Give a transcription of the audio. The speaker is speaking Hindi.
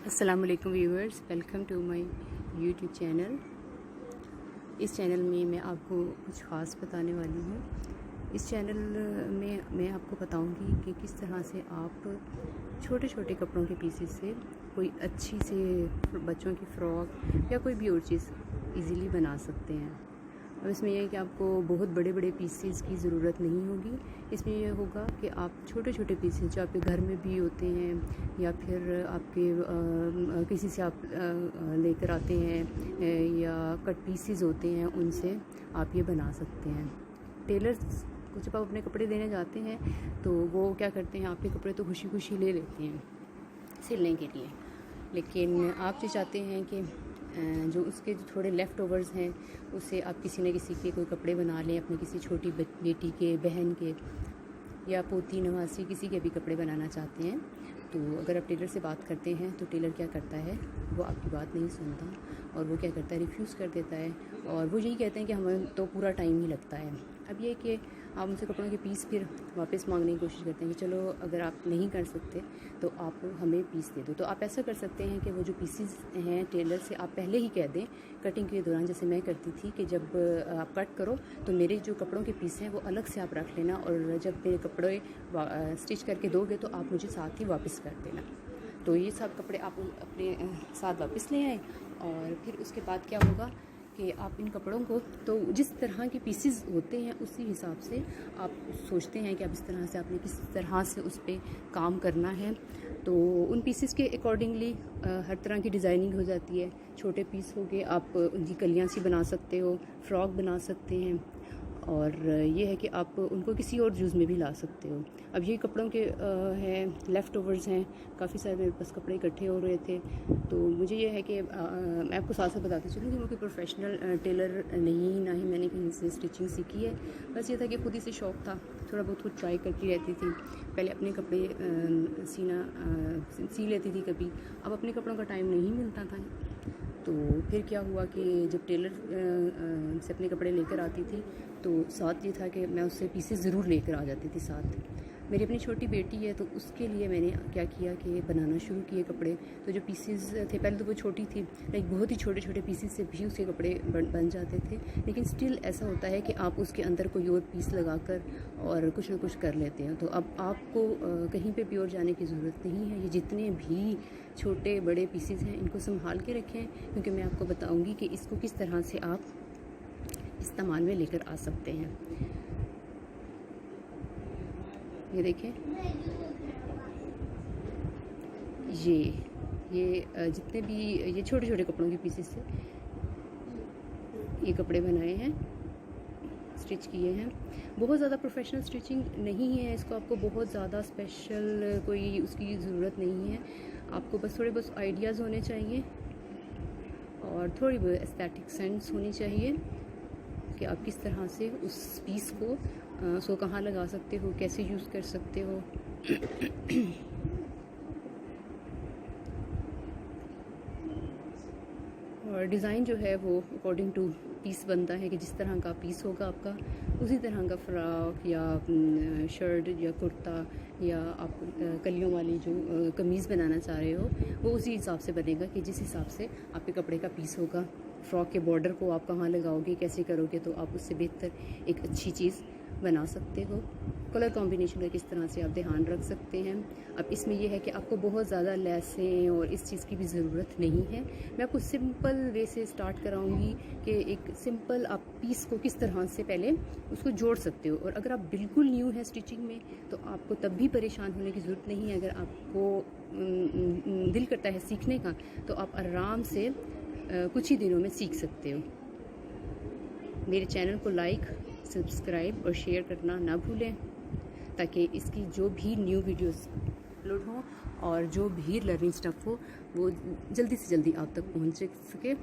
अस्सलाम वालेकुम viewers, welcome to my YouTube channel. इस चैनल में मैं आपको कुछ ख़ास बताने वाली हूँ। इस चैनल में मैं आपको बताऊंगी कि किस तरह से आप छोटे छोटे कपड़ों के पीसेस से कोई अच्छी से बच्चों की फ़्रॉक या कोई भी और चीज़ इजीली बना सकते हैं। अब इसमें यह है कि आपको बहुत बड़े बड़े पीसेस की ज़रूरत नहीं होगी। इसमें यह होगा कि आप छोटे छोटे पीसेस जो आपके घर में भी होते हैं या फिर आपके किसी से आप लेकर आते हैं या कट पीसेस होते हैं, उनसे आप ये बना सकते हैं। टेलर्स को जब आप अपने कपड़े देने जाते हैं तो वो क्या करते हैं, आपके कपड़े तो खुशी खुशी ले लेते हैं सिलने के लिए, लेकिन आप जो चाहते हैं कि जो उसके जो थोड़े लेफ़्ट ओवर्स हैं उससे आप किसी न किसी के कोई कपड़े बना लें, अपनी किसी छोटी बेटी के, बहन के या पोती नवासी किसी के भी कपड़े बनाना चाहते हैं। तो अगर आप टेलर से बात करते हैं तो टेलर क्या करता है, वो आपकी बात नहीं सुनता और वो क्या करता है, रिफ्यूज़ कर देता है और वो यही कहते हैं कि हमें तो पूरा टाइम ही लगता है। अब ये कि आप उनसे कपड़ों के पीस फिर वापस मांगने की कोशिश करते हैं कि चलो अगर आप नहीं कर सकते तो आप हमें पीस दे दो। तो आप ऐसा कर सकते हैं कि वो जो पीसेस हैं टेलर से आप पहले ही कह दें कटिंग के दौरान, जैसे मैं करती थी कि जब आप कट करो तो मेरे जो कपड़ों के पीस हैं वो अलग से आप रख लेना और जब मेरे कपड़े स्टिच करके दोगे तो आप मुझे साथ ही वापस कर देना। तो ये सब कपड़े आप अपने साथ वापस ले आए और फिर उसके बाद क्या होगा कि आप इन कपड़ों को तो जिस तरह के पीसेस होते हैं उसी हिसाब से आप सोचते हैं कि अब इस तरह से आपने किस तरह से उस पर काम करना है। तो उन पीसेस के अकॉर्डिंगली हर तरह की डिज़ाइनिंग हो जाती है। छोटे पीस हो गए, आप उनकी कलियाँ सी बना सकते हो, फ्रॉक बना सकते हैं और ये है कि आप उनको किसी और यूज़ में भी ला सकते हो। अब ये कपड़ों के हैं लेफ़्ट ओवर्स हैं, काफ़ी सारे मेरे पास कपड़े इकट्ठे हो रहे थे। तो मुझे ये है कि मैं आपको साथ साथ बताती चलूँ कि मैं कोई प्रोफेशनल टेलर नहीं, ना ही मैंने कहीं से स्टिचिंग सीखी है। बस ये था कि खुद ही से शौक़ था, थोड़ा बहुत खुद ट्राई करती रहती थी। पहले अपने कपड़े सी लेती थी कभी, अब अपने कपड़ों का टाइम नहीं मिलता था। तो फिर क्या हुआ कि जब टेलर से अपने कपड़े लेकर आती थी तो साथ ये था कि मैं उससे पीसेस ज़रूर लेकर आ जाती थी साथ। मेरी अपनी छोटी बेटी है तो उसके लिए मैंने क्या किया कि बनाना शुरू किए कपड़े। तो जो पीसेस थे, पहले तो वो छोटी थी, लाइक बहुत ही छोटे छोटे पीसेस से भी उसके कपड़े बन जाते थे, लेकिन स्टिल ऐसा होता है कि आप उसके अंदर कोई और पीस लगाकर और कुछ ना कुछ कर लेते हैं। तो अब आपको कहीं पे भी और जाने की ज़रूरत नहीं है। ये जितने भी छोटे बड़े पीसेस हैं इनको संभाल के रखें, क्योंकि मैं आपको बताऊँगी कि इसको किस तरह से आप इस्तेमाल में लेकर आ सकते हैं। ये देखें, ये जितने भी ये छोटे छोटे कपड़ों के पीसेस से ये कपड़े बनाए हैं, स्टिच किए हैं। बहुत ज़्यादा प्रोफेशनल स्टिचिंग नहीं है, इसको आपको बहुत ज़्यादा स्पेशल कोई उसकी ज़रूरत नहीं है। आपको बस थोड़े बहुत आइडियाज़ होने चाहिए और थोड़ी बहुत एस्थेटिक सेंस होनी चाहिए कि आप किस तरह से उस पीस को उसको कहाँ लगा सकते हो, कैसे यूज़ कर सकते हो। और डिज़ाइन जो है वो अकॉर्डिंग टू पीस बनता है कि जिस तरह का पीस होगा आपका उसी तरह का फ्रॉक या शर्ट या कुर्ता या आप कलियों वाली जो कमीज़ बनाना चाह रहे हो वो उसी हिसाब से बनेगा कि जिस हिसाब से आपके कपड़े का पीस होगा। फ्रॉक के बॉर्डर को आप कहाँ लगाओगे, कैसे करोगे, तो आप उससे बेहतर एक अच्छी चीज़ बना सकते हो। कलर कॉम्बिनेशन का किस तरह से आप ध्यान रख सकते हैं। अब इसमें यह है कि आपको बहुत ज़्यादा लेसें और इस चीज़ की भी ज़रूरत नहीं है। मैं आपको सिंपल वे से स्टार्ट कराऊंगी कि एक सिंपल आप पीस को किस तरह से पहले उसको जोड़ सकते हो। और अगर आप बिल्कुल न्यू है स्टिचिंग में तो आपको तब भी परेशान होने की ज़रूरत नहीं है। अगर आपको दिल करता है सीखने का तो आप आराम से कुछ ही दिनों में सीख सकते हो। मेरे चैनल को लाइक, सब्सक्राइब और शेयर करना ना भूलें ताकि इसकी जो भी न्यू वीडियोस अपलोड हों और जो भी लर्निंग स्टफ हो वो जल्दी से जल्दी आप तक पहुंच सके।